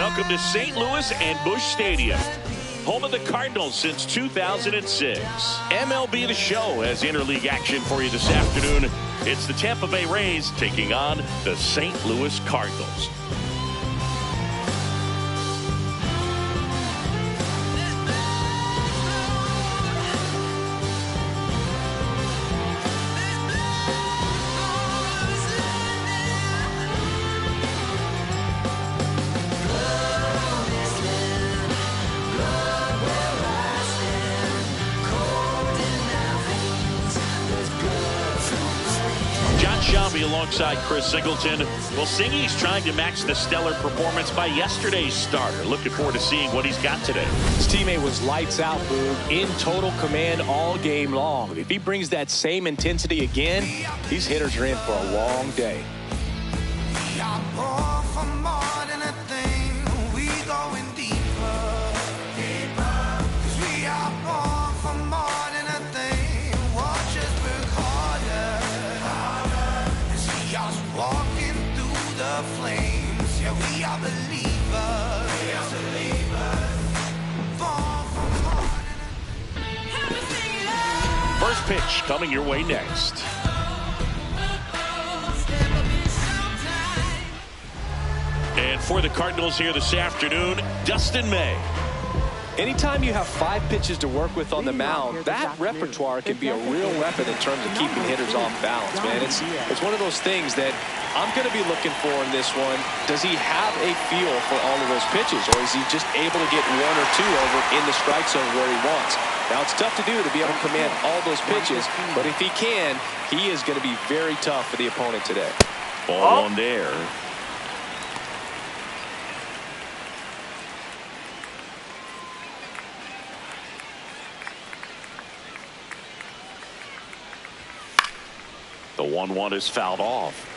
Welcome to St. Louis and Busch Stadium, home of the Cardinals since 2006. MLB The Show has interleague action for you this afternoon. It's the Tampa Bay Rays taking on the St. Louis Cardinals. Alongside Chris Singleton. Well, Singy's trying to match the stellar performance by yesterday's starter. Looking forward to seeing what he's got today. His teammate was lights out, Boog, in total command all game long. If he brings that same intensity again, these hitters are in for a long day. Flames, yeah, we are believers. First pitch coming your way next. And for the Cardinals here this afternoon, Dustin May. Anytime you have 5 pitches to work with on the mound, that repertoire can be a real weapon in terms of keeping hitters off balance, man. It's one of those things that I'm going to be looking for in this one. Does he have a feel for all of those pitches, or is he just able to get 1 or 2 over in the strike zone where he wants? Now, it's tough to do to be able to command all those pitches, but if he can, he is going to be very tough for the opponent today. Ball on there. The 1-1 is fouled off.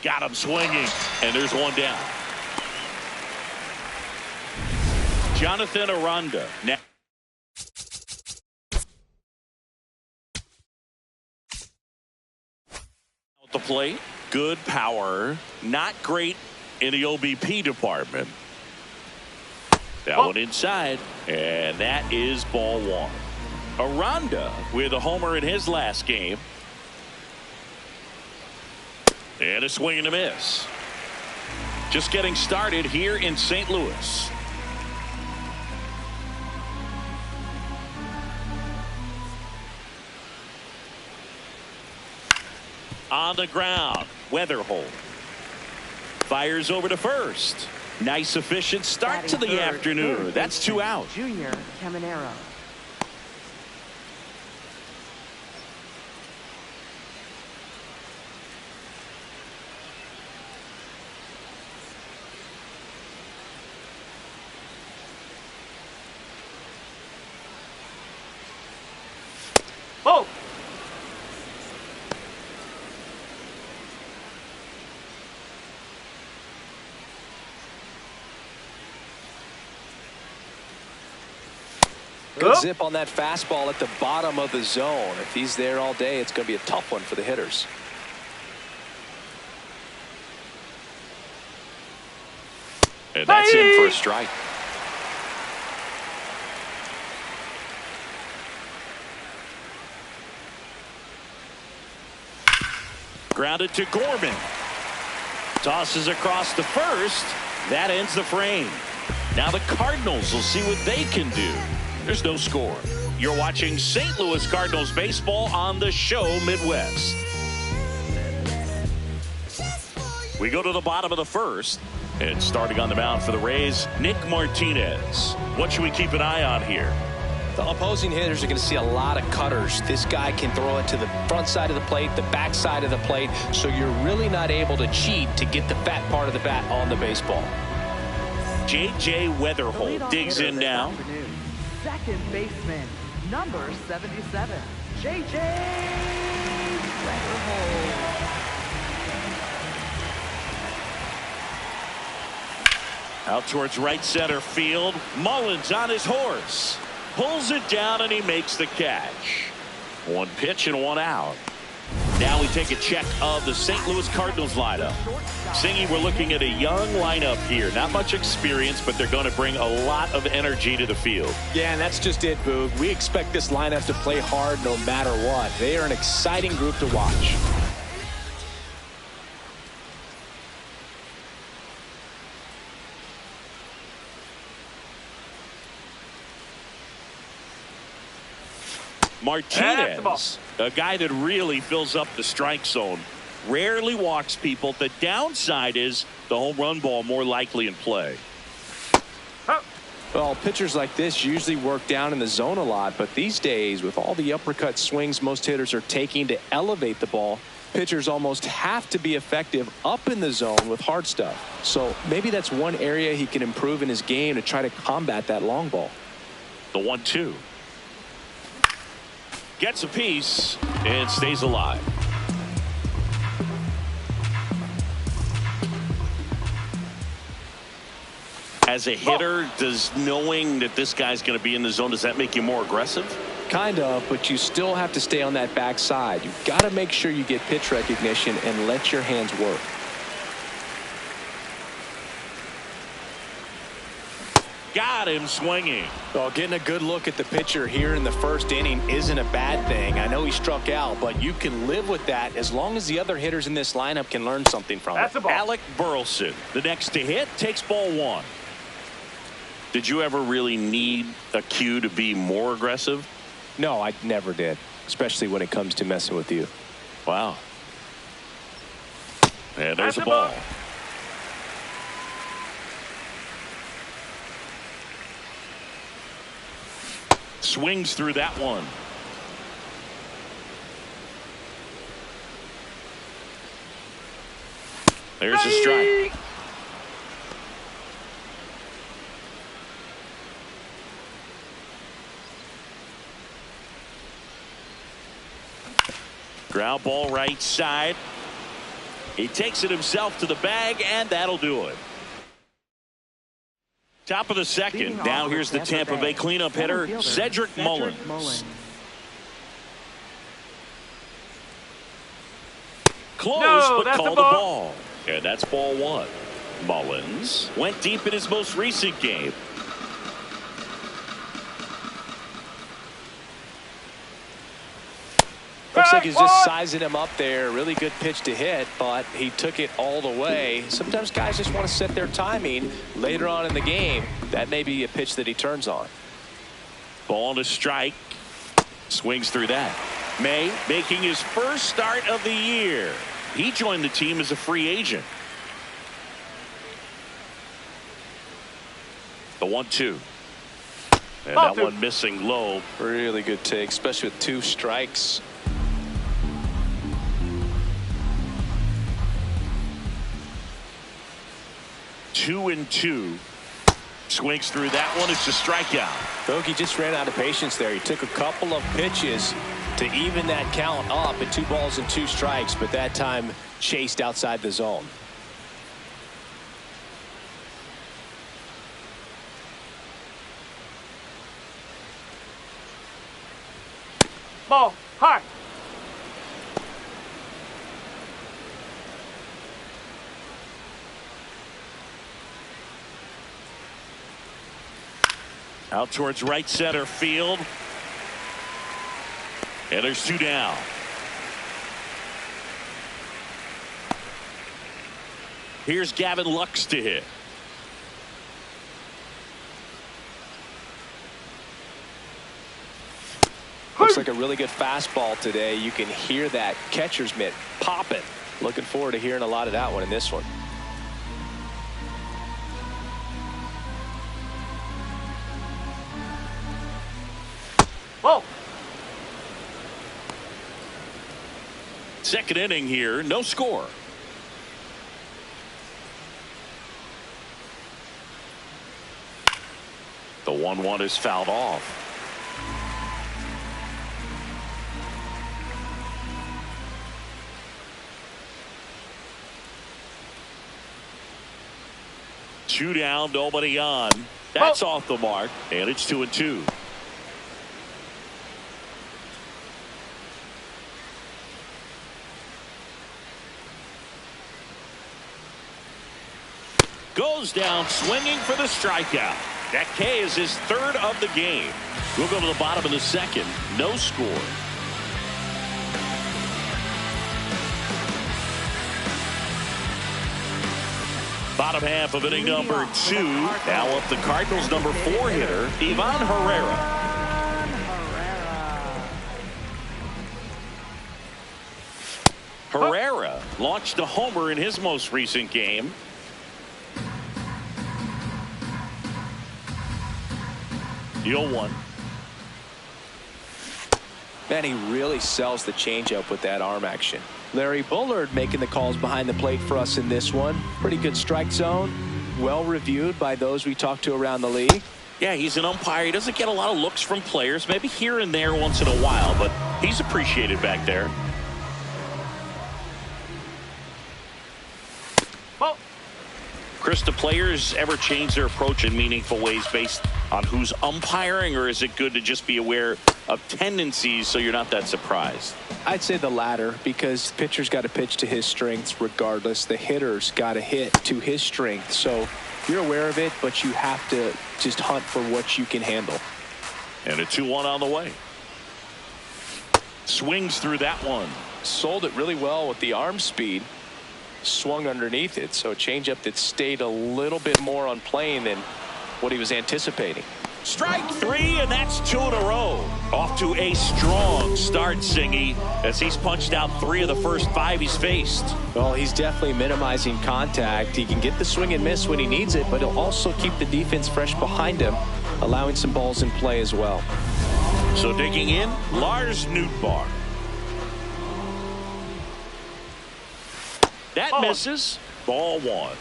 Got him swinging, and there's one down. Jonathan Aranda. Now at the plate, good power, not great in the OBP department. That one inside, and that is ball 1. Aranda with a homer in his last game. And a swing and a miss. Just getting started here in St. Louis. On the ground, Weatherholt fires over to first. Nice efficient start to the afternoon. That's 2 out. Junior Caminero. Oh! Good zip on that fastball at the bottom of the zone. If he's there all day, it's going to be a tough one for the hitters. And that's in for a strike. Grounded to Gorman. Tosses across to first. That ends the frame. Now the Cardinals will see what they can do. There's no score. You're watching St. Louis Cardinals baseball on the Show Midwest. We go to the bottom of the first. And starting on the mound for the Rays, Nick Martinez. What should we keep an eye on here? The opposing hitters are going to see a lot of cutters. This guy can throw it to the front side of the plate, the back side of the plate, so you're really not able to cheat to get the fat part of the bat on the baseball. J.J. Weatherholt digs in now. Second baseman, number 77, J.J. Weatherholt. Out towards right center field. Mullins on his horse. Pulls it down and he makes the catch. One pitch and one out. Now we take a check of the St. Louis Cardinals lineup. Singy, we're looking at a young lineup here. Not much experience, but they're going to bring a lot of energy to the field. Yeah, and that's just it, Boog. We expect this lineup to play hard no matter what. They are an exciting group to watch. Martinez, a guy that really fills up the strike zone, rarely walks people. The downside is the home run ball more likely in play. Well, pitchers like this usually work down in the zone a lot, but these days, with all the uppercut swings most hitters are taking to elevate the ball, pitchers almost have to be effective up in the zone with hard stuff. So maybe that's one area he can improve in his game to try to combat that long ball. The 1-2. Gets a piece and stays alive. As a hitter, does knowing that this guy's going to be in the zone, does that make you more aggressive? Kind of, but you still have to stay on that backside. You've got to make sure you get pitch recognition and let your hands work. Got him swinging. Well, getting a good look at the pitcher here in the first inning isn't a bad thing. I know he struck out, but you can live with that as long as the other hitters in this lineup can learn something from it. Alec Burleson, the next to hit, takes ball one. Did you ever really need a cue to be more aggressive? No, I never did, especially when it comes to messing with you. Wow. And there's a ball. Swings through that one. There's a strike. Ground ball right side. He takes it himself to the bag, and that'll do it. Top of the second. Now here's the Tampa Bay cleanup hitter, Cedric Mullins. Close, but called the ball. And that's ball one. Mullins went deep in his most recent game. Looks like he's just sizing him up there. Really good pitch to hit, but he took it all the way. Sometimes guys just want to set their timing later on in the game. That may be a pitch that he turns on. Ball to strike. Swings through that. May making his first start of the year. He joined the team as a free agent. The 1-2. And that one missing low. Really good take, especially with two strikes. Two and two. Swings through that one. It's a strikeout. Bogey just ran out of patience there. He took a couple of pitches to even that count up at 2 balls and 2 strikes, but that time chased outside the zone. Ball high. Out towards right center field. And there's 2 down. Here's Gavin Lux to hit. Looks like a really good fastball today. You can hear that catcher's mitt popping. Looking forward to hearing a lot of that one in this one. Whoa. Second inning here, no score. The 1-1 is fouled off. Two down, nobody on. That's off the mark, and it's 2-2. Goes down swinging for the strikeout. That K is his third of the game. We'll go to the bottom of the second. No score. Bottom half of inning number 2. Now up the Cardinals' number 4 hitter, Ivan Herrera. Herrera launched a homer in his most recent game. Deal 1. Man, he really sells the changeup with that arm action. Larry Bullard making the calls behind the plate for us in this one. Pretty good strike zone. Well reviewed by those we talked to around the league. Yeah, he's an umpire. He doesn't get a lot of looks from players, maybe here and there once in a while, but he's appreciated back there. Ball. Chris, do players ever change their approach in meaningful ways based on who's umpiring, or is it good to just be aware of tendencies so you're not that surprised? I'd say the latter, because the pitcher's got to pitch to his strengths regardless. The hitter's got to hit to his strength. So you're aware of it, but you have to just hunt for what you can handle. And a 2-1 on the way. Swings through that one. Sold it really well with the arm speed. Swung underneath it, so a changeup that stayed a little bit more on plane than what he was anticipating. Strike 3, and that's 2 in a row. Off to a strong start, Singy, as he's punched out 3 of the first 5 he's faced. Well, he's definitely minimizing contact. He can get the swing and miss when he needs it, but he'll also keep the defense fresh behind him, allowing some balls in play as well. So digging in, Lars Nootbaar. That misses. Ball 1.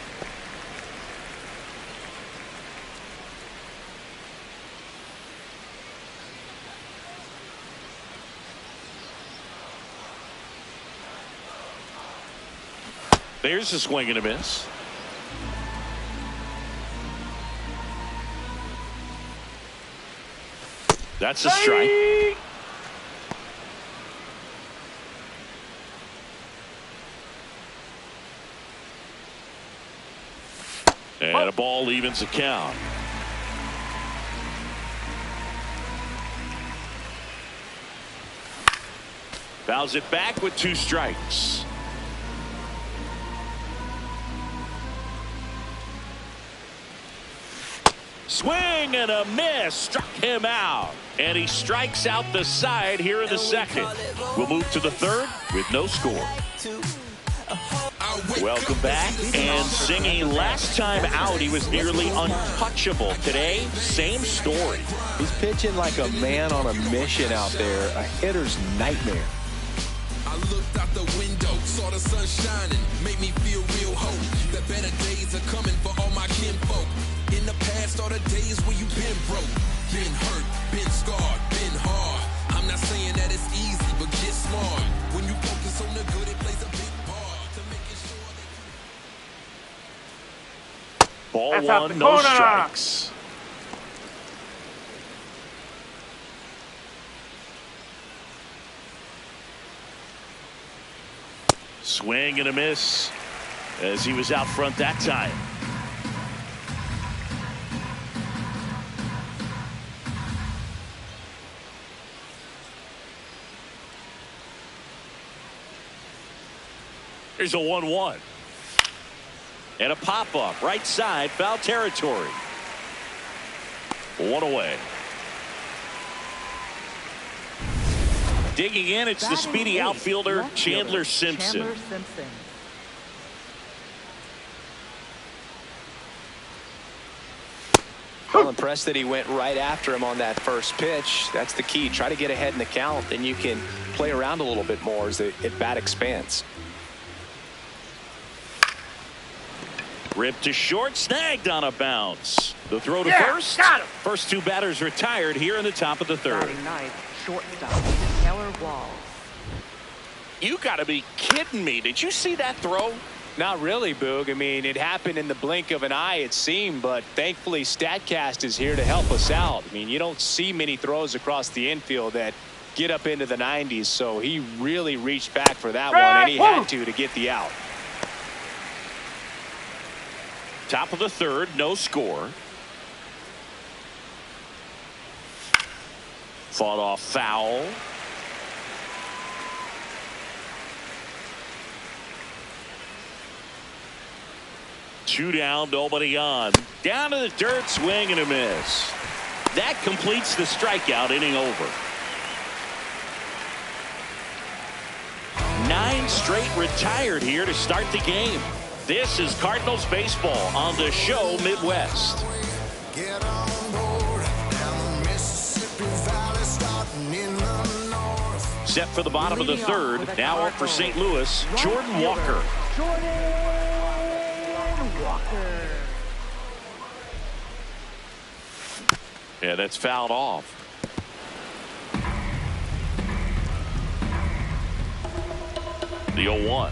There's a swing and a miss. That's a strike. And a ball evens the count. Fouls it back with 2 strikes. Swing and a miss, struck him out, and he strikes out the side here in the second. We'll move to the third with no score. Welcome back. And Singy, last time out he was nearly untouchable. Today, same story. He's pitching like a man on a mission out there, a hitter's nightmare. I looked out the window, saw the sun shining, made me feel real hope that better days are coming for all my kinfolk. In the past, all the days where you've been broke, been hurt, been scarred, been hard. I'm not saying that it's easy, but get smart. When you focus on the good, it plays a big part to making sure that Ball That's out 1, the no corner. strikes. Swing and a miss as he was out front that time. There's a 1-1. And a pop-up, right side, foul territory. 1 away. Digging in, it's the speedy outfielder, Chandler Simpson. Well, impressed that he went right after him on that first pitch. That's the key. Try to get ahead in the count, then you can play around a little bit more as the at-bat expands. Ripped to short, snagged on a bounce. The throw to first. Got him. First 2 batters retired here in the top of the third. Batting ninth, shortstop Taylor Walls. You got to be kidding me. Did you see that throw? Not really, Boog. I mean, it happened in the blink of an eye, it seemed, but thankfully StatCast is here to help us out. I mean, you don't see many throws across the infield that get up into the 90s, so he really reached back for that one, and he had to get the out. Top of the third, no score. Fought off foul. Two down, nobody on. Down to the dirt, swing and a miss. That completes the strikeout, inning over. 9 straight retired here to start the game. This is Cardinals baseball on the show Midwest. Get on board down the Mississippi Valley, starting in the north. Set for the bottom of the third. Now up for St. Louis, Jordan Walker. Jordan Walker. Yeah, that's fouled off. The 0-1.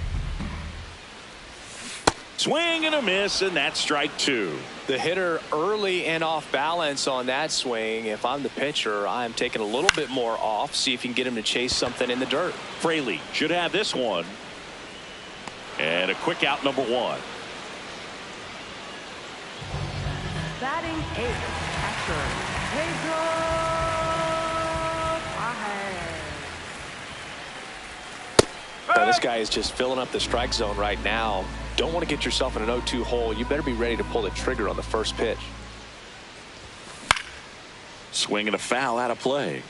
Swing and a miss, and that's strike 2. The hitter early and off balance on that swing. If I'm the pitcher, I'm taking a little bit more off. See if you can get him to chase something in the dirt. Fraley should have this one. And a quick out, number 1. Batting 8th, catcher Pedro. Now, this guy is just filling up the strike zone right now. Don't want to get yourself in an 0-2 hole. You better be ready to pull the trigger on the first pitch. Swing and a foul out of play.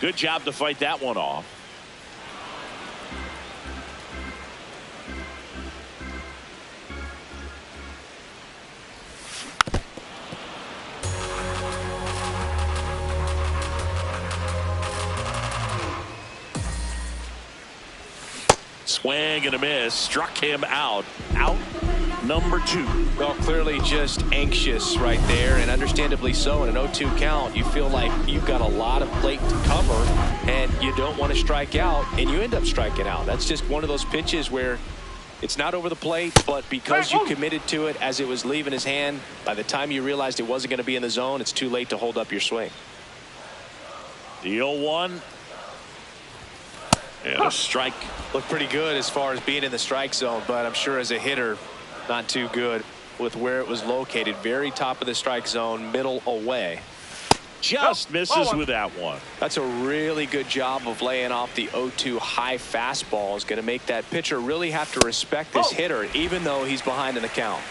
Good job to fight that one off. Swing and a miss. Struck him out. Out number 2. Well, clearly just anxious right there, and understandably so. In an 0-2 count, you feel like you've got a lot of plate to cover, and you don't want to strike out, and you end up striking out. That's just one of those pitches where it's not over the plate, but because you committed to it as it was leaving his hand, by the time you realized it wasn't going to be in the zone, it's too late to hold up your swing. The 0-1. And a strike. Looked pretty good as far as being in the strike zone, but I'm sure as a hitter, not too good with where it was located. Very top of the strike zone, middle away. Just misses with that one. That's a really good job of laying off the 0-2 high fastball. Is going to make that pitcher really have to respect this hitter, even though he's behind in the count.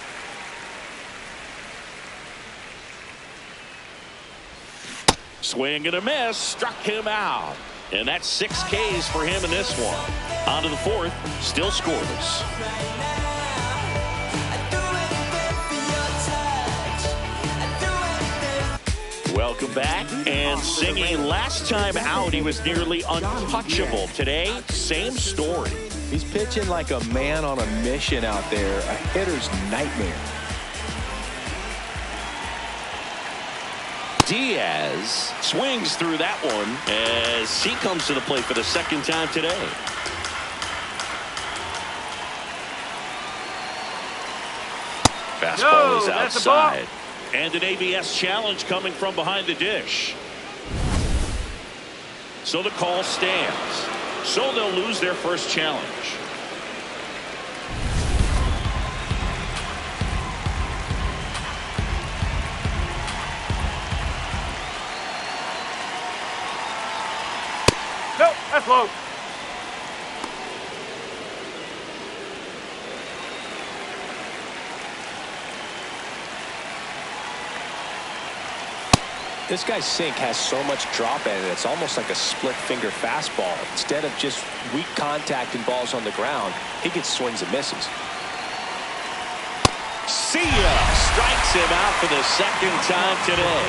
Swing and a miss. Struck him out. And that's 6 Ks for him in this one. On to the 4th. Still scoreless. Welcome back. And singing last time out, he was nearly untouchable. Today, same story. He's pitching like a man on a mission out there. A hitter's nightmare. Diaz swings through that one as he comes to the plate for the 2nd time today. Fastball is outside. And an ABS challenge coming from behind the dish. So the call stands. So they'll lose their first challenge. Nope, that's low. This guy's sink has so much drop in it. It's almost like a split finger fastball. Instead of just weak contact and balls on the ground, he gets swings and misses. See ya! Strikes him out for the 2nd time today.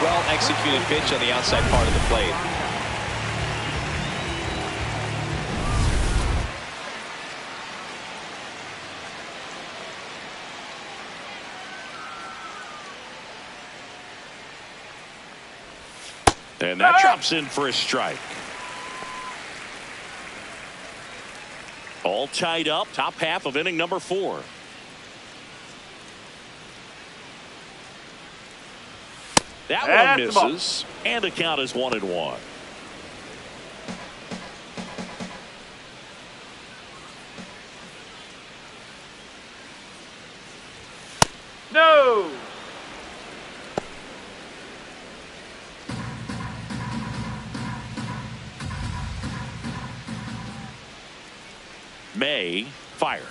Well executed pitch on the outside part of the plate. And that drops in for a strike. All tied up. Top half of inning number 4. That one misses. And the count is 1-1. No. May fires.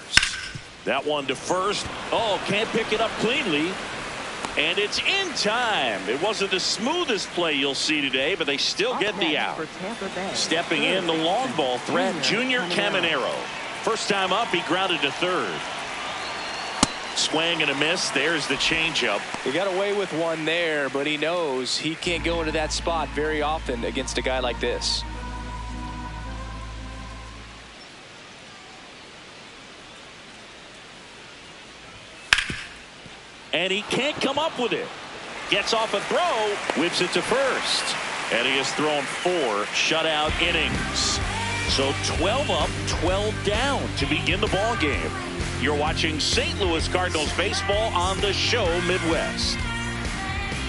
That one to first. Oh, can't pick it up cleanly. And it's in time. It wasn't the smoothest play you'll see today, but they still get the out. Stepping in, the long ball threat, Junior Caminero. First time up, he grounded to third. Swing and a miss. There's the changeup. He got away with one there, but he knows he can't go into that spot very often against a guy like this. And he can't come up with it. Gets off a throw, whips it to first. And he has thrown 4 shutout innings. So 12 up, 12 down to begin the ball game. You're watching St. Louis Cardinals baseball on the show Midwest.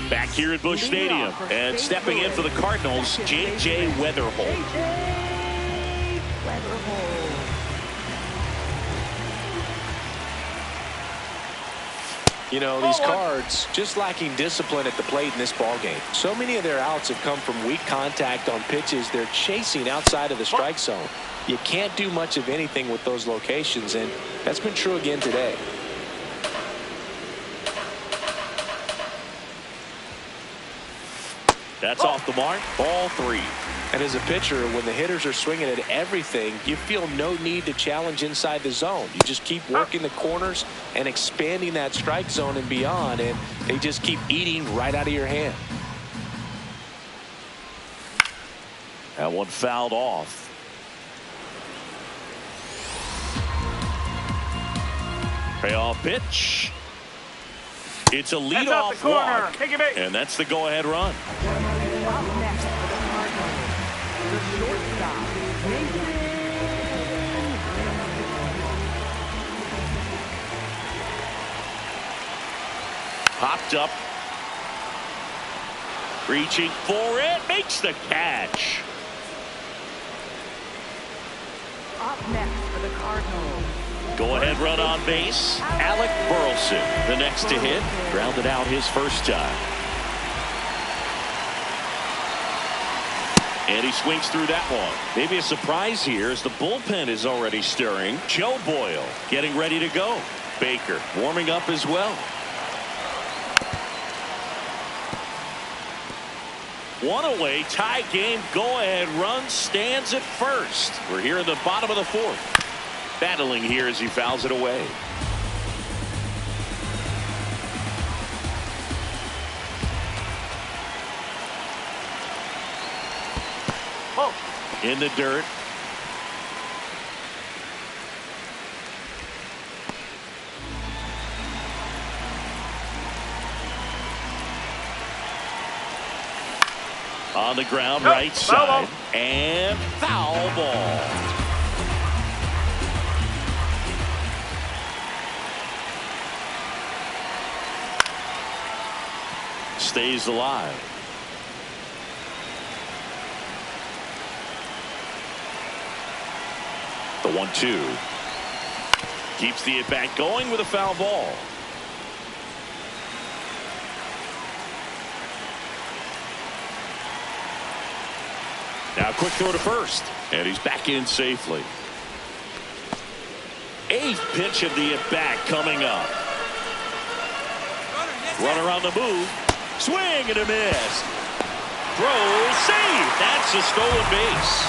Back here at Busch Stadium, and stepping in for the Cardinals, J.J. Weatherholt. You know, these Cards just lacking discipline at the plate in this ball game. So many of their outs have come from weak contact on pitches they're chasing outside of the strike zone. You can't do much of anything with those locations, and that's been true again today. That's off the mark. Ball 3. And as a pitcher, when the hitters are swinging at everything, you feel no need to challenge inside the zone. You just keep working the corners and expanding that strike zone and beyond, and they just keep eating right out of your hand. That one fouled off. Payoff pitch. It's a leadoff walk, and that's the go-ahead run. Up next for the Cardinals, the shortstop, Popped up. Reaching for it. Makes the catch. Up next for the Cardinals. Go-ahead run on base. Alec Burleson, the next to hit. Grounded out his first time. And he swings through that one. Maybe a surprise here as the bullpen is already stirring. Joe Boyle getting ready to go. Baker warming up as well. One away, tie game, go-ahead run stands at first. We're here in the bottom of the 4th. Battling here as he fouls it away. Oh. In the dirt. On the ground, right side. And foul ball. Stays alive. The 1-2. Keeps the at-bat going with a foul ball. Now quick throw to first. And he's back in safely. 8th pitch of the at-bat coming up. Runner on the move. Swing and a miss. Throw, save. That's a stolen base.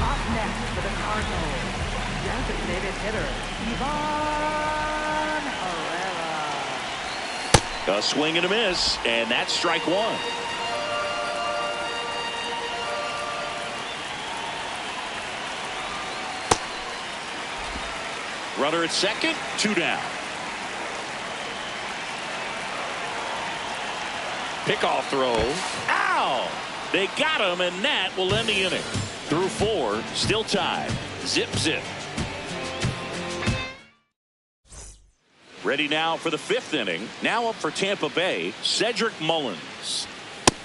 Up next for the Cardinals, designated hitter, Ivan Herrera. A swing and a miss, and that's strike 1. Runner at second, 2 down. Pickoff throw. Ow! They got him, and that will end the inning. Through 4, still tied. Zip, zip. Ready now for the 5th inning. Now up for Tampa Bay, Cedric Mullins.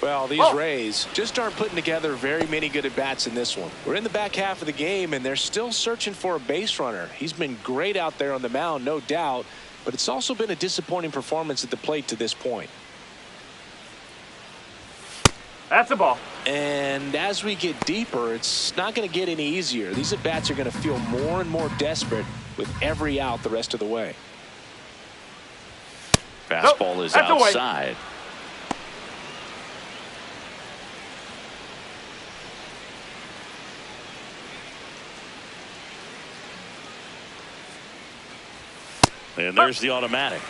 Well, these Rays just aren't putting together very many good at-bats in this one. We're in the back half of the game, and they're still searching for a base runner. He's been great out there on the mound, no doubt, but it's also been a disappointing performance at the plate to this point. That's a ball. And as we get deeper, it's not going to get any easier. These at-bats are going to feel more and more desperate with every out the rest of the way. Fastball is outside. And there's the automatic.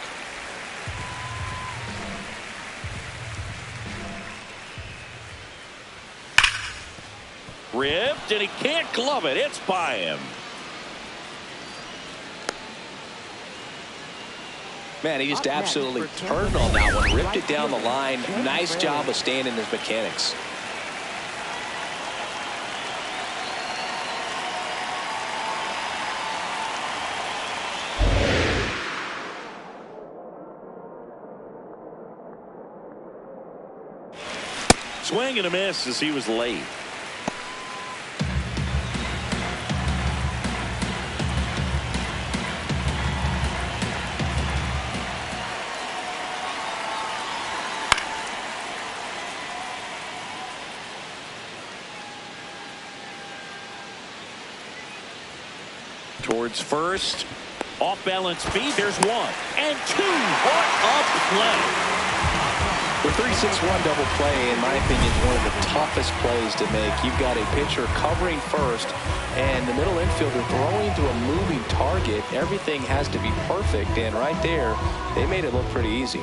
Ripped, and he can't glove it. It's by him. Man, he just absolutely turned on that one. Ripped it down the line. Nice job of staying in his mechanics. Swing and a miss as he was late. Towards first. Off balance feed. There's one and two. What a play. The 3-6-1 double play, in my opinion, is one of the toughest plays to make. You've got a pitcher covering first, and the middle infielder throwing to a moving target. Everything has to be perfect, and right there, they made it look pretty easy.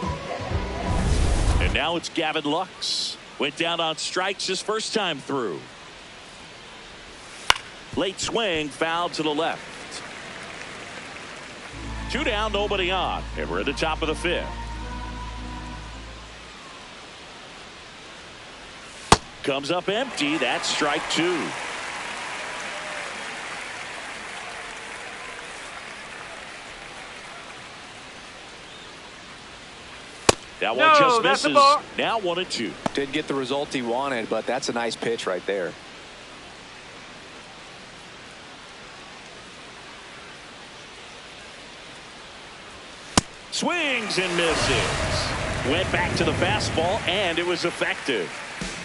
And now it's Gavin Lux. Went down on strikes his first time through. Late swing, foul to the left. 2 down, nobody on, and we're at the top of the 5th. Comes up empty. That's strike 2. That one just misses. Now 1-2. Didn't get the result he wanted, but that's a nice pitch right there. Swings and misses. Went back to the fastball, and it was effective.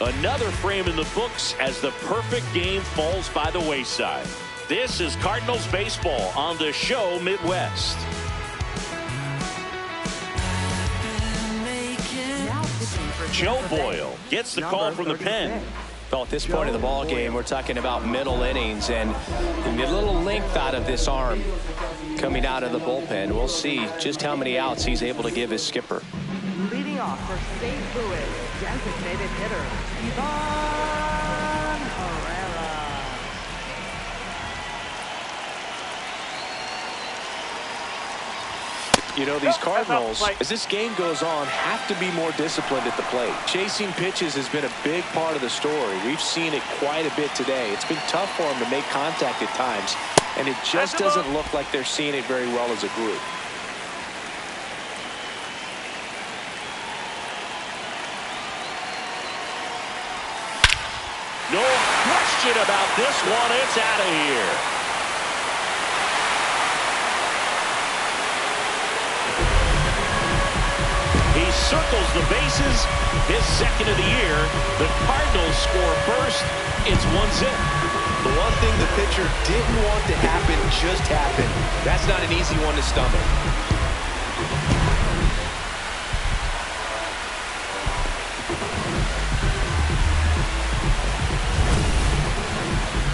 Another frame in the books as the perfect game falls by the wayside. This is Cardinals baseball on the show Midwest. Joe Boyle gets the call from the pen. Well, at this point of the ball game, we're talking about middle innings, and you get a little length out of this arm coming out of the bullpen. We'll see just how many outs he's able to give his skipper. Leading off for St. Louis, designated hitter, Ivan Herrera. You know, these Cardinals, as this game goes on, have to be more disciplined at the plate. Chasing pitches has been a big part of the story. We've seen it quite a bit today. It's been tough for them to make contact at times, and it just doesn't look like they're seeing it very well as a group. No question about this one. It's out of here. He circles the bases. His second of the year. The Cardinals score first. It's 1-0. The one thing the pitcher didn't want to happen just happened. That's not an easy one to stomach.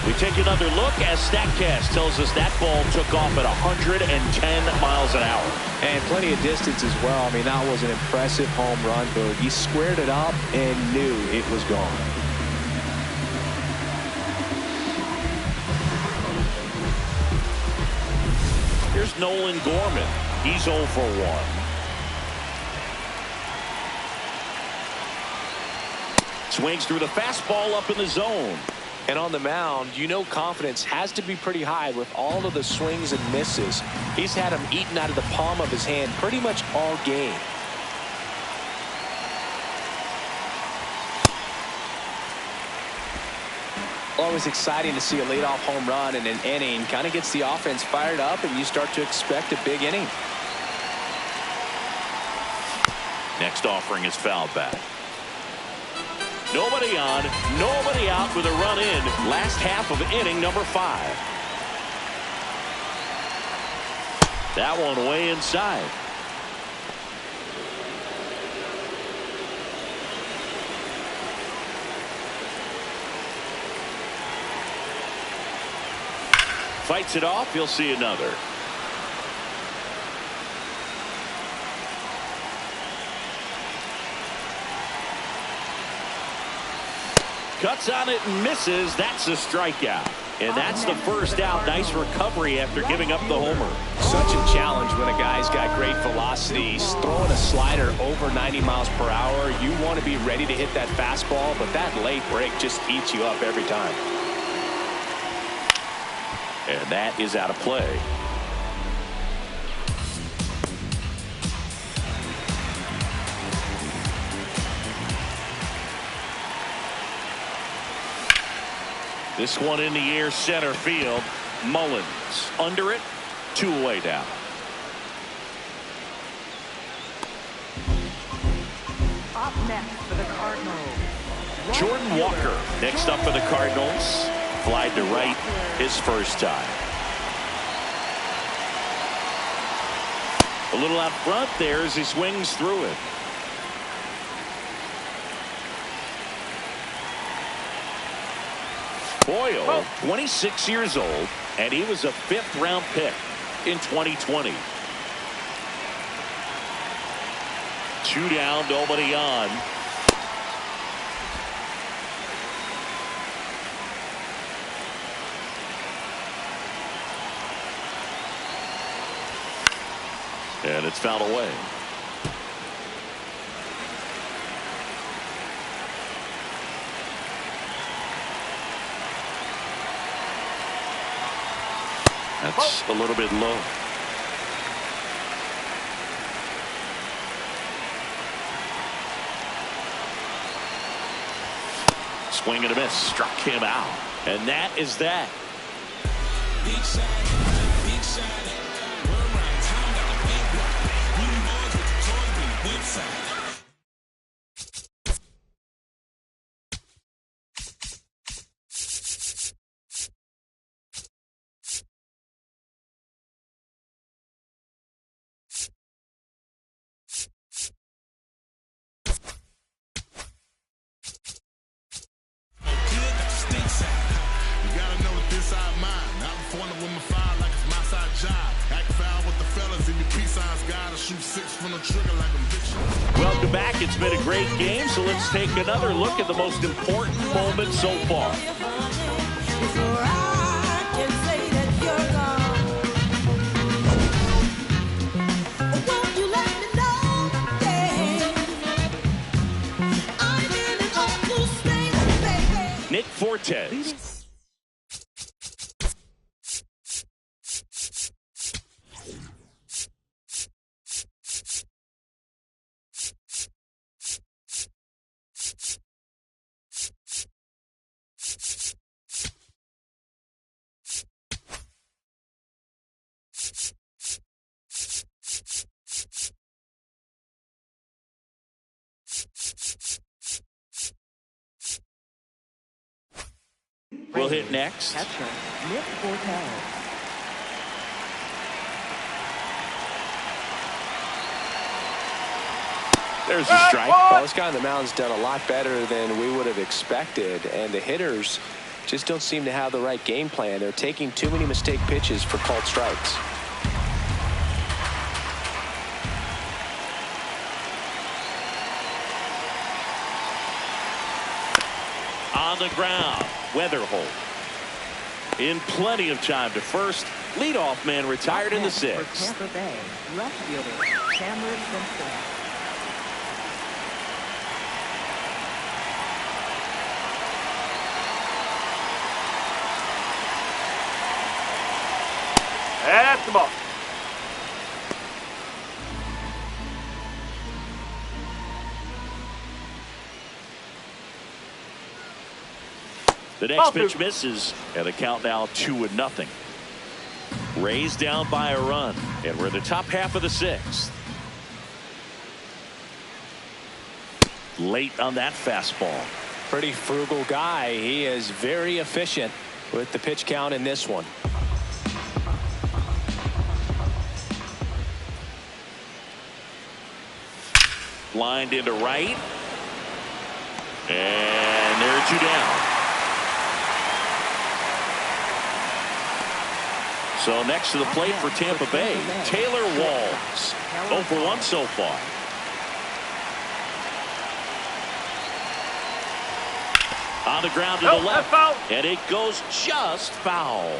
We take another look as StatCast tells us that ball took off at 110 miles an hour. And plenty of distance as well. I mean, that was an impressive home run, but he squared it up and knew it was gone. Here's Nolan Gorman. He's 0 for 1. Swings through the fastball up in the zone. And on the mound, you know confidence has to be pretty high with all of the swings and misses. He's had them eaten out of the palm of his hand pretty much all game. Always exciting to see a leadoff home run in an inning. Kind of gets the offense fired up, and you start to expect a big inning. Next offering is fouled back. Nobody on, nobody out with a run in. Last half of inning number 5. That one way inside. Fights it off. He'll see another. Cuts on it and misses. That's a strikeout. And that's the first out. Nice recovery after giving up the homer. Such a challenge when a guy's got great velocity. He's throwing a slider over 90 miles per hour. You want to be ready to hit that fastball, but that late break just eats you up every time. And that is out of play. This one in the air, center field. Mullins under it, 2 away down. Up next for the Cardinals, Jordan Walker next up for the Cardinals. Flied to right his first time. A little out front there as he swings through it. Boyle, 26 years old, and he was a 5th-round pick in 2020. 2 down, nobody on. And it's fouled away. That's a little bit low. Swing and a miss. Struck him out. And that is that. Big shot, big shot. Run right, time got a big block. Blue boys with the toys bring the whip side. Welcome back. It's been a great game, so let's take another look at the most important moment so far. Nick Fortes. We'll hit next. catcher, Nick Fortes. There's a strike. Well, this guy on the mound's done a lot better than we would have expected, and the hitters just don't seem to have the right game plan. They're taking too many mistake pitches for called strikes. On the ground, Weatherholt. In plenty of time to first. Leadoff man retired in the 6th. For Tampa Bay, left fielder Cameron Simpson. That's the ball. The next pitch misses, and the count now 2-0. Rays down by a run, and we're in the top half of the 6th. Late on that fastball. Pretty frugal guy. He is very efficient with the pitch count in this one. Lined into right. And there are 2 down. So next to the plate for Tampa Bay, Taylor Walls. 0 for 1 so far. On the ground to the left. And it goes just foul.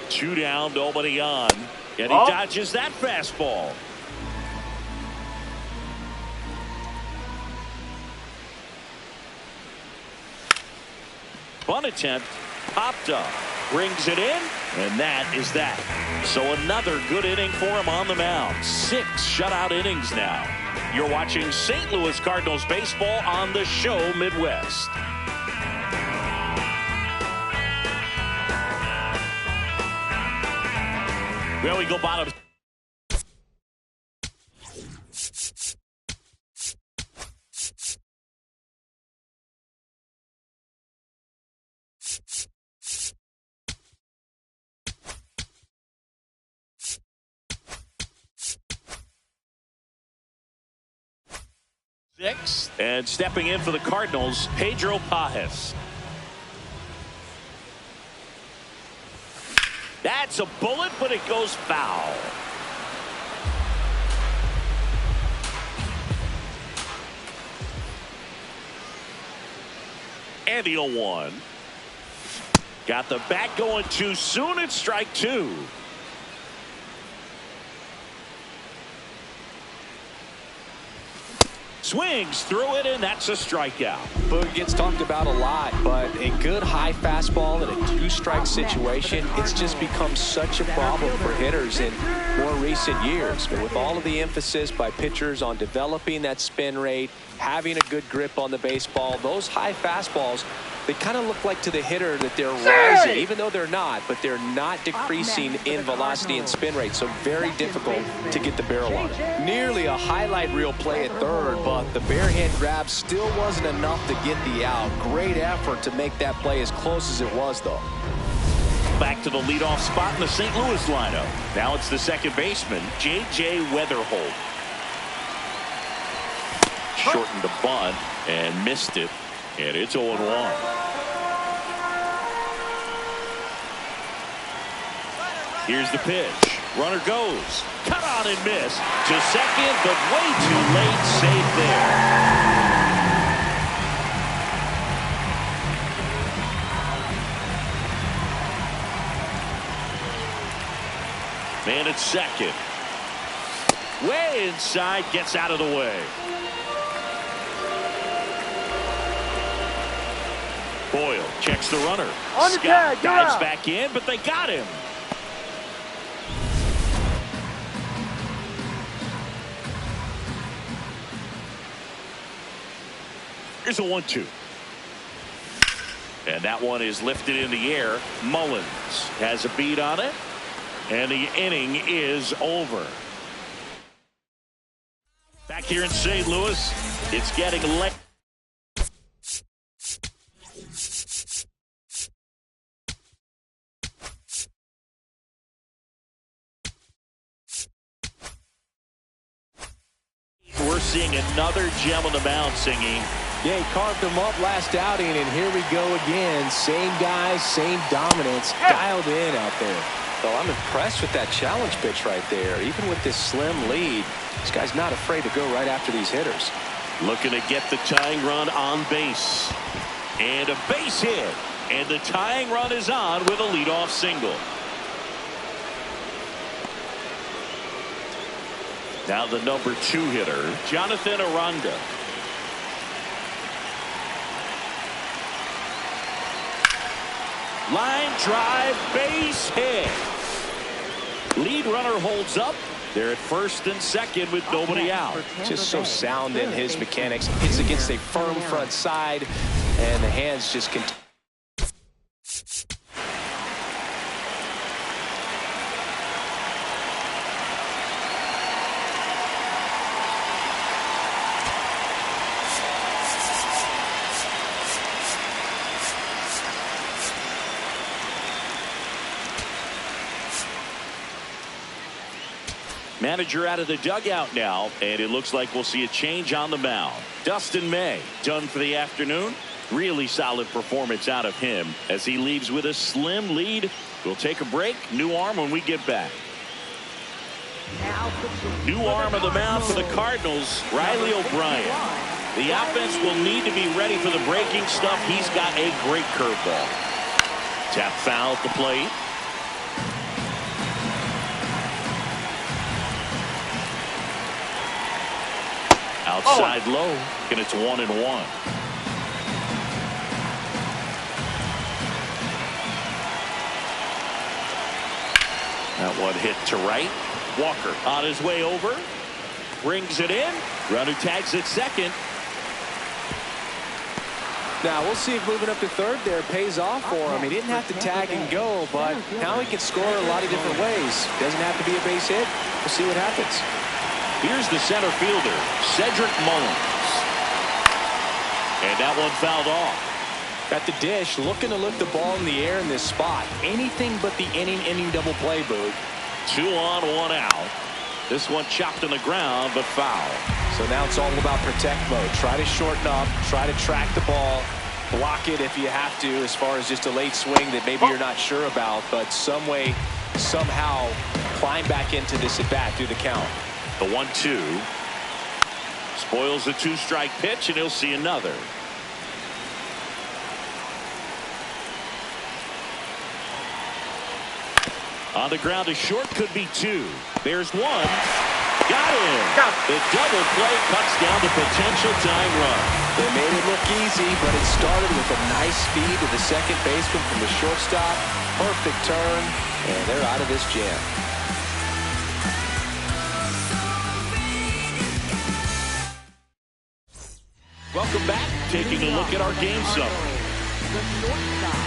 Two down, nobody on. And he dodges that fastball. Bunt attempt, popped up, brings it in, and that is that. So another good inning for him on the mound. 6 shutout innings now. You're watching St. Louis Cardinals baseball on the show Midwest. Well, we go bottom. And stepping in for the Cardinals, Pedro Pajes. That's a bullet, but it goes foul. And the 0-1. Got the bat going too soon. It's strike 2. Swings through it, and that's a strikeout. Boog gets talked about a lot, but a good high fastball in a 2-strike situation, it's just become such a problem for hitters in more recent years. But with all of the emphasis by pitchers on developing that spin rate, having a good grip on the baseball, those high fastballs, they kind of look like to the hitter that they're rising, even though they're not, but they're not decreasing in velocity and spin rate, so very difficult to get the barrel on it. Nearly a highlight reel play at third, but the barehand grab still wasn't enough to get the out. Great effort to make that play as close as it was, though. Back to the leadoff spot in the St. Louis lineup. Now it's the second baseman, J.J. Weatherholt. Shortened the bunt and missed it. And it's 0-1. Here's the pitch. Runner goes. Cut on and miss. To second, but way too late. Safe there. Man at second. Way inside. Gets out of the way. Boyle checks the runner. Scott dives back in, but they got him. Here's a 1-2. And that one is lifted in the air. Mullins has a beat on it. And the inning is over. Back here in St. Louis, it's getting late. We're seeing another gem on the mound singing. Yeah, he carved them up last outing, and here we go again. Same guys, same dominance, dialed in out there. So I'm impressed with that challenge pitch right there. Even with this slim lead, this guy's not afraid to go right after these hitters. Looking to get the tying run on base. And a base hit. And the tying run is on with a leadoff single. Now the number 2 hitter, Jonathan Aranda. Line drive, base hit. Lead runner holds up, They're at first and second with nobody out. Just so sound in his mechanics. Hits against a firm front side, and the hands just continue. Manager out of the dugout now, and it looks like we'll see a change on the mound. Dustin May done for the afternoon. Really solid performance out of him as he leaves with a slim lead. We'll take a break. New arm when we get back. New arm of the mound for the Cardinals, Riley O'Brien. The offense will need to be ready for the breaking stuff. He's got a great curveball. Tap foul at the plate. Outside low, and it's 1-1. That one hit to right. Walker on his way over. Brings it in. Runner tags at second. Now we'll see if moving up to third there pays off for him. He didn't have to tag and go, but now he can score a lot of different ways. Doesn't have to be a base hit. We'll see what happens. Here's the center fielder, Cedric Mullins. And that one fouled off. At the dish, looking to lift the ball in the air in this spot. Anything but the inning double play, Boog. 2 on, 1 out. This one chopped on the ground, but foul. So now it's all about protect mode. Try to shorten up, try to track the ball, block it if you have to, as far as just a late swing that maybe you're not sure about, but some way, somehow climb back into this at bat through the count. The 1-2 spoils the 2-strike pitch, and he'll see another. On the ground to short, could be 2. There's 1. Got him. The double play cuts down the potential tying run. They made it look easy, but it started with a nice speed to the second baseman from the shortstop. Perfect turn, and they're out of this jam. Welcome back. Taking a look at our game summary. The shortstop,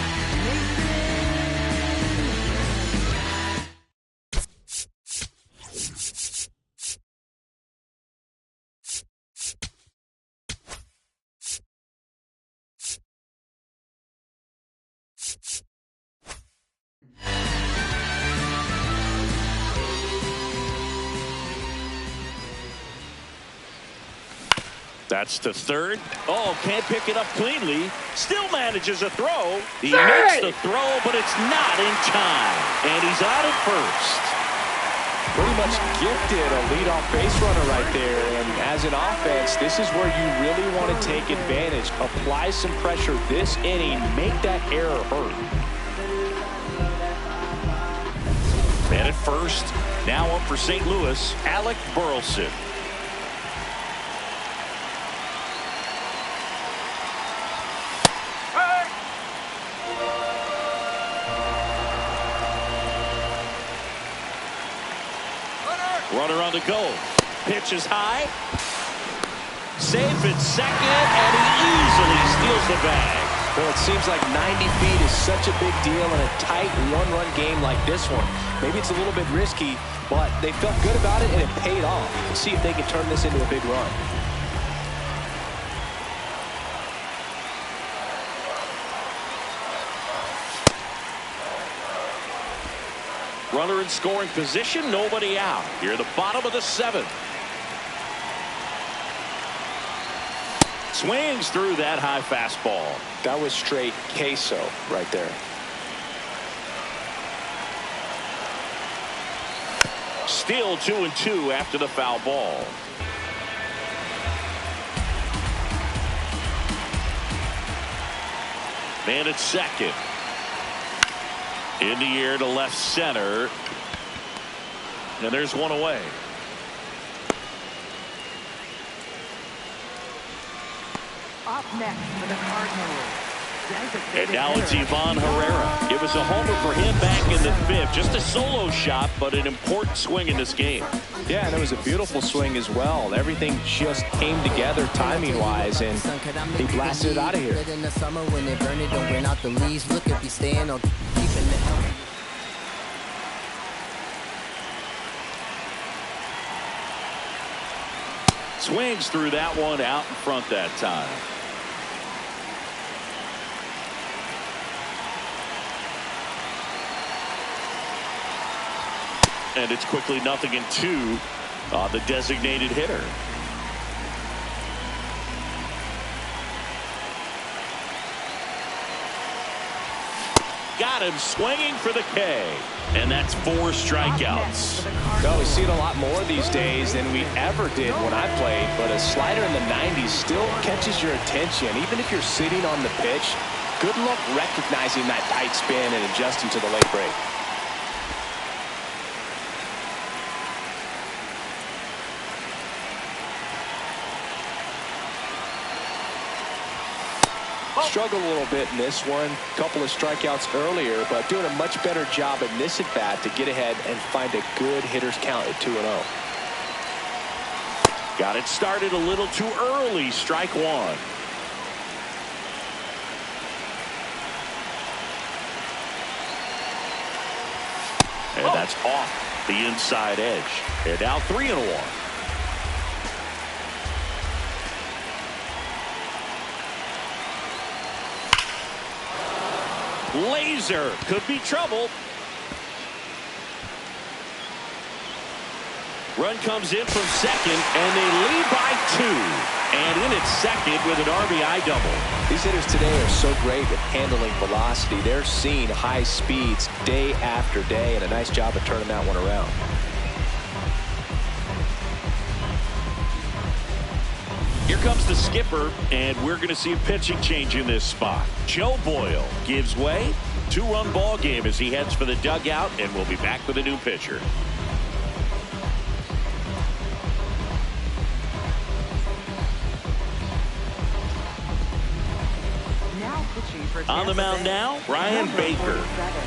That's to third. Oh, can't pick it up cleanly. Still manages a throw. He makes the throw, but it's not in time. And he's out at first. Pretty much gifted a leadoff base runner right there. And as an offense, this is where you really want to take advantage. Apply some pressure this inning. Make that error hurt. Man at first. Now up for St. Louis, Alec Burleson. Runner on the go. Pitch is high. Safe at second, and he easily steals the bag. Well, it seems like 90 feet is such a big deal in a tight one-run game like this one. Maybe it's a little bit risky, but they felt good about it, and it paid off. Let's see if they can turn this into a big run. Runner in scoring position, nobody out. Here at the bottom of the 7th. Swings through that high fastball. That was straight queso right there. Still 2-2 after the foul ball. Man at second. In the air to left center. And there's one away. up next for the Cardinals, And now it's Ivan Herrera. It was a homer for him back in the 5th. Just a solo shot, but an important swing in this game. Yeah, and it was a beautiful swing as well. Everything just came together timing-wise, and he blasted it out of here. Swings through that one out in front that time. And it's quickly 0-2 on the designated hitter. Got him swinging for the K. And that's 4 strikeouts. Well, we see it a lot more these days than we ever did when I played, but a slider in the 90s still catches your attention. Even if you're sitting on the pitch, good luck recognizing that tight spin and adjusting to the late break. Struggled a little bit in this one. Couple of strikeouts earlier, but doing a much better job in this at bat to get ahead and find a good hitter's count at 2-0. Got it started a little too early. Strike 1. And that's off the inside edge. And now 3-1. Laser could be trouble. Run comes in from second, and they lead by 2. And in at second with an RBI double. These hitters today are so great at handling velocity. They're seeing high speeds day after day, and a nice job of turning that one around. Here comes the skipper, and we're going to see a pitching change in this spot. Joe Boyle gives way. 2-run ball game as he heads for the dugout, and we'll be back with a new pitcher. On the mound now, Brian Baker.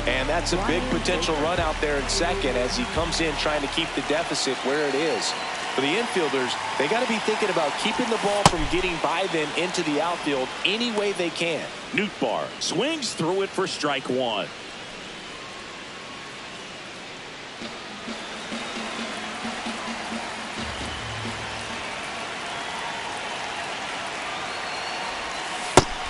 And that's a big potential run out there in second as he comes in trying to keep the deficit where it is. For the infielders, they got to be thinking about keeping the ball from getting by them into the outfield any way they can. Nootbaar swings through it for strike 1.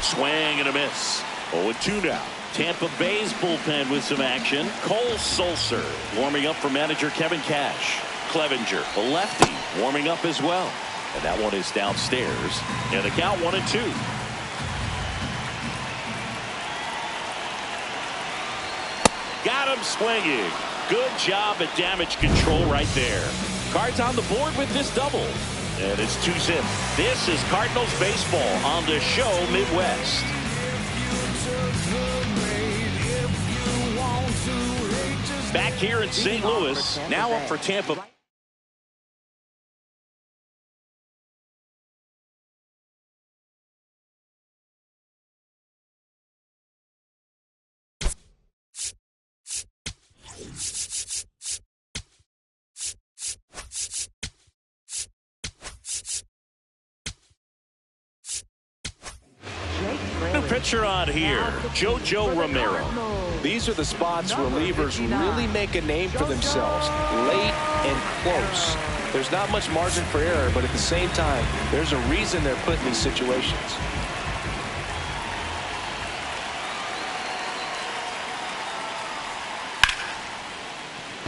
Swing and a miss. 0-2 now. Tampa Bay's bullpen with some action. Cole Sulser warming up for manager Kevin Cash. Clevenger, the lefty, warming up as well. And that one is downstairs. And the count 1-2. Got him swinging. Good job at damage control right there. Cards on the board with this double. And it's 2-zip. This is Cardinals baseball on the show Midwest. Back here in St. Louis, now up for Tampa. New pitcher on here, JoJo Romero. These are the spots relievers really make a name for themselves, late and close. There's not much margin for error, but at the same time, there's a reason they're put in these situations.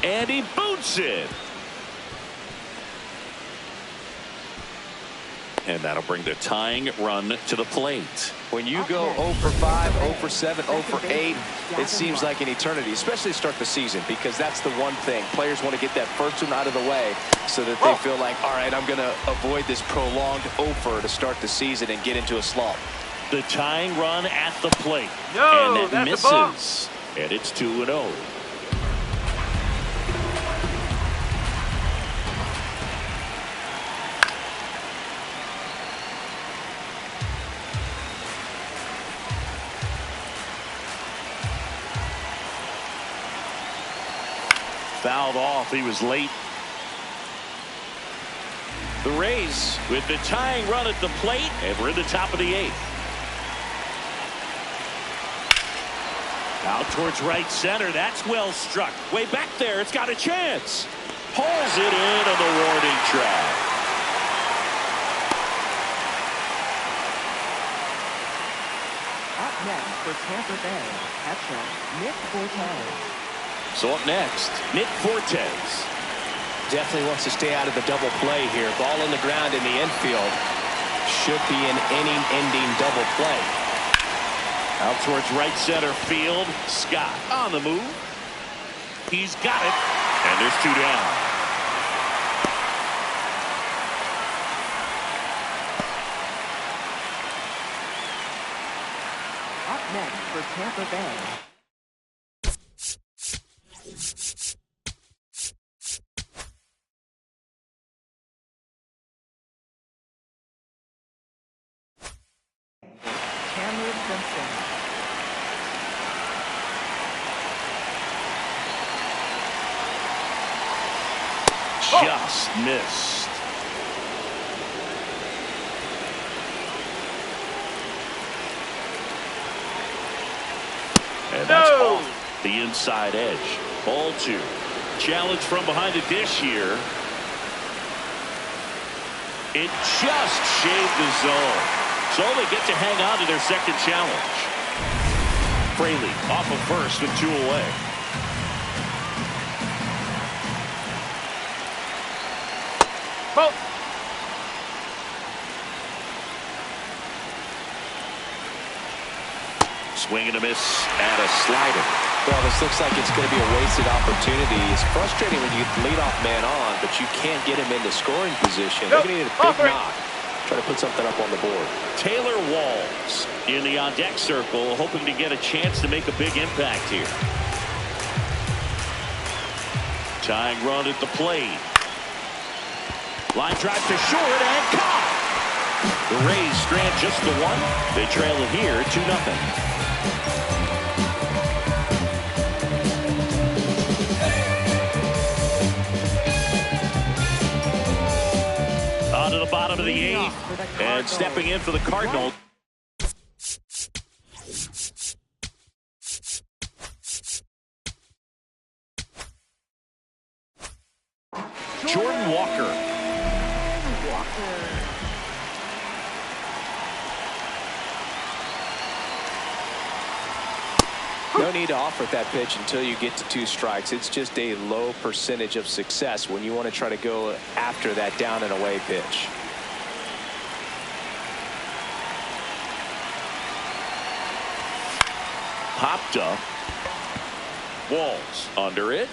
And he boots it. And that'll bring the tying run to the plate. When you go 0 for 5, 0 for 7, 0 for 8, it seems like an eternity, especially to start the season, because that's the one thing. Players want to get that first one out of the way so that they feel like, all right, I'm going to avoid this prolonged 0-fer to start the season and get into a slump. The tying run at the plate. No, and that misses. And it's 2-0. fouled off. He was late. The Rays with the tying run at the plate, and we're in the top of the 8th. Out towards right center. That's well struck. Way back there. It's got a chance. Pulls it in on the warning track. Up next for Tampa Bay, catcher Nick Fortes. So up next, Nick Fortes. Definitely wants to stay out of the double play here. Ball on the ground in the infield. Should be an inning-ending double play. Out towards right center field. Scott on the move. He's got it. And there's 2 down. Up next for Tampa Bay. Just missed. And that's off the inside edge. Ball 2. Challenge from behind the dish here. It just shaved the zone. So they get to hang on to their second challenge. Fraley off of first with 2 away. Ball. Swing and a miss and a slider. Well, this looks like it's going to be a wasted opportunity. It's frustrating when you get the leadoff man on, but you can't get him into scoring position. They're going to need a big knock. Try to put something up on the board. Taylor Walls in the on-deck circle, hoping to get a chance to make a big impact here. Tying run at the plate. Line drive to short and caught. The Rays strand just the 1. They trail it here 2-0. On to the bottom of the 8th, and stepping in for the Cardinals. Jordan Walker. No need to offer that pitch until you get to 2 strikes. It's just a low percentage of success when you want to try to go after that down and away pitch. Popped up. Walls under it.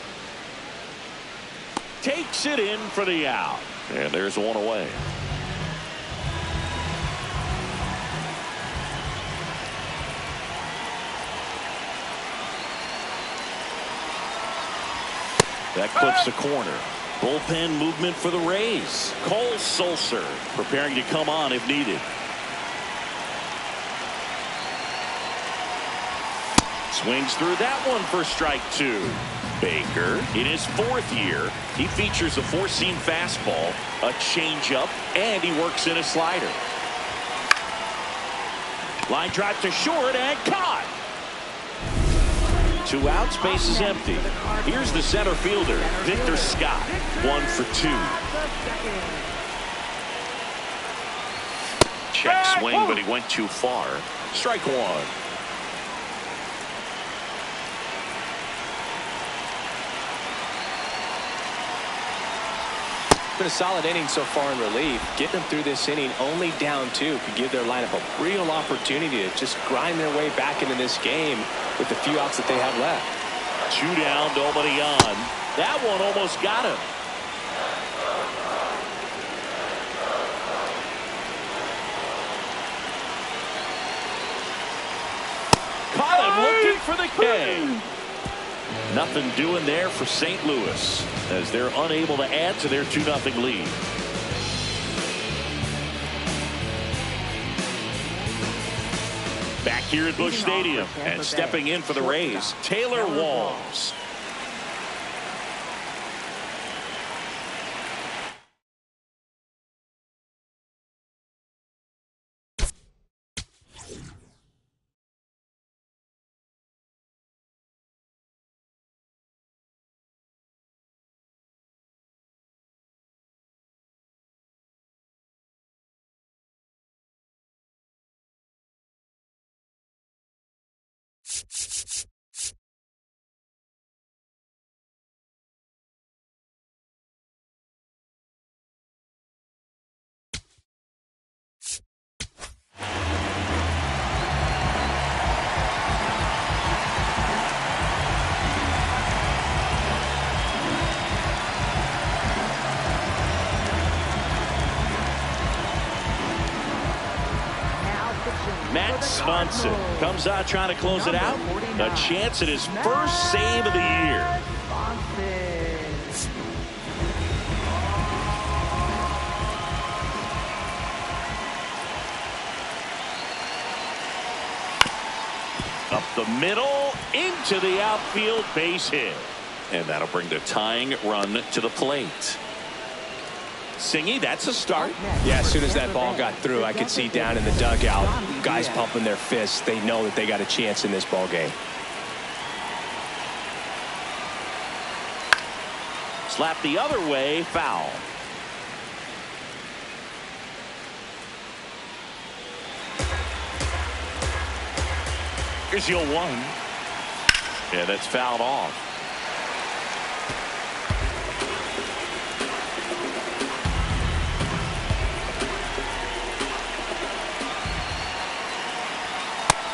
Takes it in for the out. And there's 1 away. That clips the corner. Bullpen movement for the Rays. Cole Sulser preparing to come on if needed. Swings through that one for strike 2. Baker in his 4th year. He features a 4-seam fastball, a changeup, and he works in a slider. Line drive to short and caught. 2 outs, base is empty. Here's the center fielder, Victor Scott. 1 for 2. Check swing, but he went too far. Strike 1. Been a solid inning so far in relief. Getting them through this inning only down 2 could give their lineup a real opportunity to just grind their way back into this game with the few outs that they have left. 2 down, nobody on. That one almost got him. Caught him looking for the K. Nothing doing there for St. Louis as they're unable to add to their 2-0 lead. Back here at Busch Stadium and stepping in for the Rays, Taylor Walls. Matt Swanson comes out trying to close it out. A chance at his first save of the year. Up the middle, into the outfield, base hit. And that'll bring the tying run to the plate. Singy, that's a start. Yeah, as soon as that ball got through, I could see down in the dugout, guys pumping their fists. They know that they got a chance in this ball game. Slap the other way, foul. Here's your 1. Yeah, that's fouled off.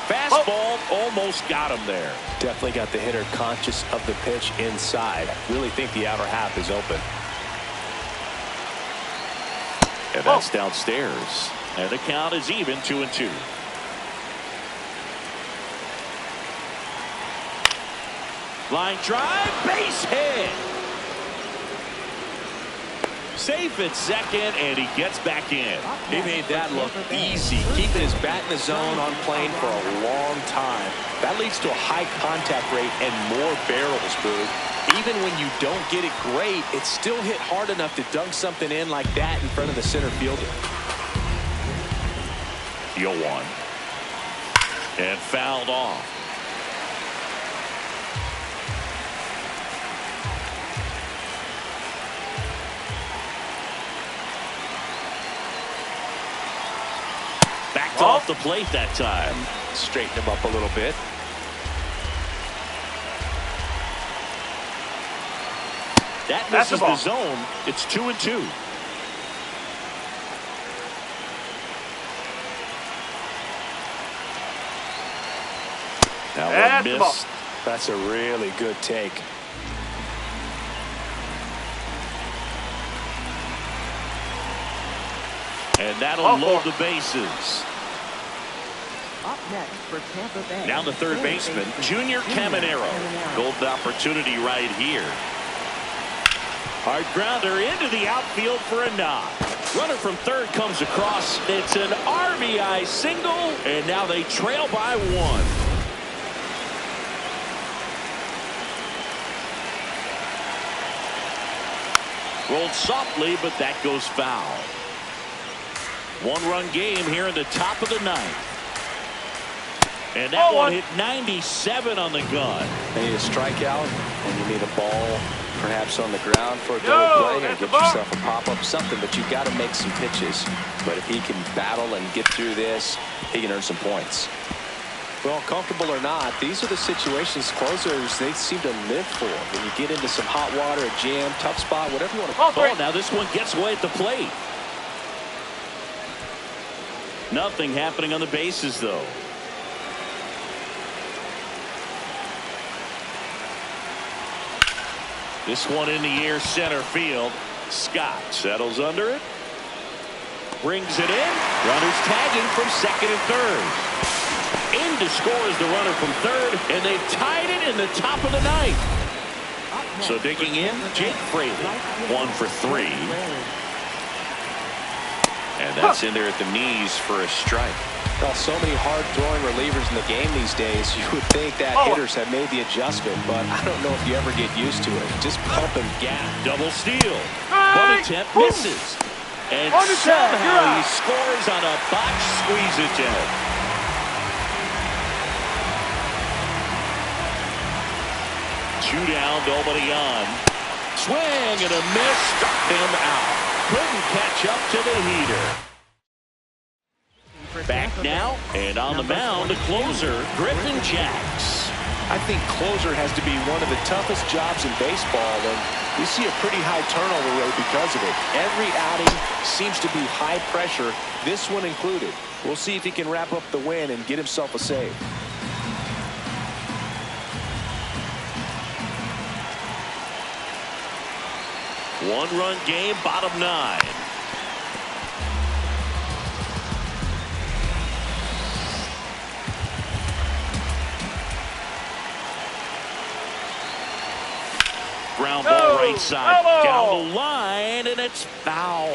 Fastball almost got him there. Definitely got the hitter conscious of the pitch inside. Really think the outer half is open. And that's downstairs. And the count is even, 2-2. Line drive, base hit. Safe at second, and he gets back in. He made that look easy, keeping his bat in the zone on plane for a long time. That leads to a high contact rate and more barrels, Boog. Even when you don't get it great, it's still hit hard enough to dunk something in like that in front of the center fielder. The 0-1. And fouled off. Backed off the plate that time. Straighten him up a little bit. That misses the zone. It's 2-2. Now one miss. That's a really good take. And that'll load the bases. Up next for Tampa Bay. Now the third baseman, Junior Caminero. Golden opportunity right here. Hard grounder into the outfield for a knock. Runner from third comes across. It's an RBI single, and now they trail by 1. Rolled softly, but that goes foul. 1-run game here in the top of the 9th. And that one hit 97 on the gun. You need a strikeout, and you need a ball perhaps on the ground for a double play and get yourself a pop-up, something, but you've got to make some pitches. But if he can battle and get through this, he can earn some points. Well, comfortable or not, these are the situations closers, they seem to live for. When you get into some hot water, a jam, tough spot, whatever you want to call it. Now this one gets away at the plate. Nothing happening on the bases, though. This one in the air, center field. Scott settles under it. Brings it in. Runners tagging from second and third. In to score is the runner from third, and they've tied it in the top of the 9th. So digging in, Jake Fraley, 1 for 3. And that's in there at the knees for a strike. Well, so many hard-throwing relievers in the game these days, you would think that hitters have made the adjustment, but I don't know if you ever get used to it. Just pump and gap. Double steal. One attempt misses. And somehow he scores on a botched squeeze attempt. Two down, nobody on. Swing and a miss. Struck him out. Couldn't catch up to the heater. Back now, and on the mound, the closer, Griffin Jacks. I think closer has to be one of the toughest jobs in baseball, and we see a pretty high turnover rate because of it. Every outing seems to be high pressure, this one included. We'll see if he can wrap up the win and get himself a save. One-run game, bottom 9. ground ball right side. Down the line, and it's foul.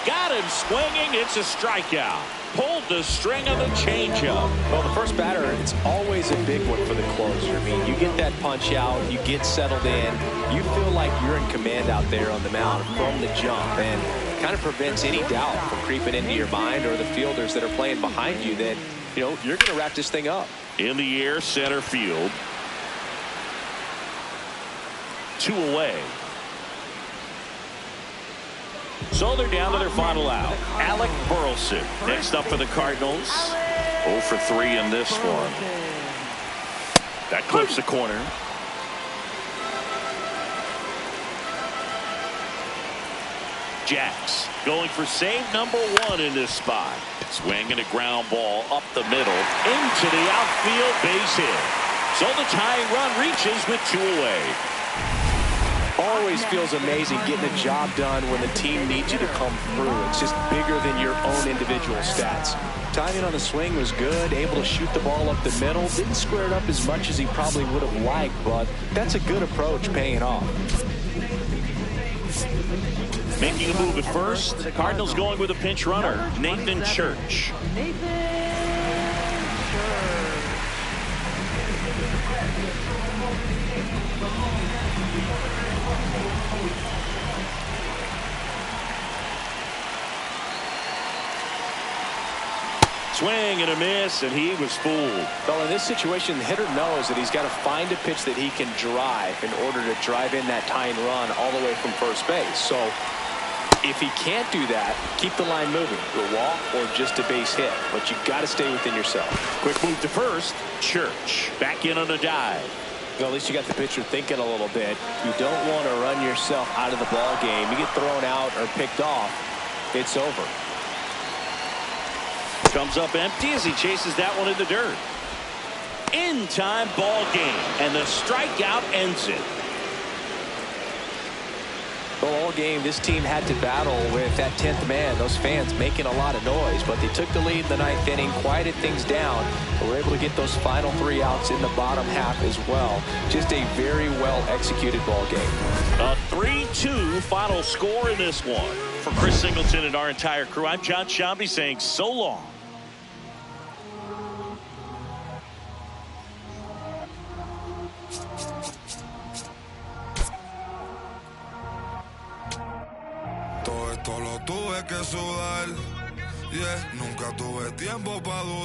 Got him swinging. It's a strikeout. Pulled the string of the changeup. Well, the first batter, it's always a big one for the closer. I mean, you get that punch out, you get settled in, you feel like you're in command out there on the mound from the jump, and kind of prevents any doubt from creeping into your mind or the fielders that are playing behind you that, you know, you're going to wrap this thing up. In the air, center field. 2 away. So they're down to their final out. Alec Burleson next up for the Cardinals. 0 for 3 in this one. That clips the corner. Jacks going for save number 1 in this spot. Swinging a ground ball up the middle into the outfield, base hit. So the tying run reaches with 2 away. Always feels amazing getting a job done when the team needs you to come through. It's just bigger than your own individual stats. Timing on the swing was good, able to shoot the ball up the middle. Didn't square it up as much as he probably would have liked, but that's a good approach, paying off. Making a move at first. The Cardinals going with a pinch runner, Nathan Church. Swing and a miss, and he was fooled. Well, in this situation, the hitter knows that he's got to find a pitch that he can drive in order to drive in that tying run all the way from first base. So if he can't do that, keep the line moving, a walk or just a base hit. But you got to stay within yourself. Quick move to first. Church back in on a dive. Well, at least you got the pitcher thinking a little bit. You don't want to run yourself out of the ball game. You get thrown out or picked off, it's over. Comes up empty as he chases that one in the dirt. In time ball game, and the strikeout ends it. Well, all game, this team had to battle with that 10th man. Those fans making a lot of noise, but they took the lead in the 9th inning, quieted things down, and were able to get those final 3 outs in the bottom half as well. Just a very well executed ball game. A 3-2 final score in this one. For Chris Singleton and our entire crew, I'm John Shambi saying so long. Todo esto lo tuve que sudar, yeah. Nunca tuve tiempo para dudar.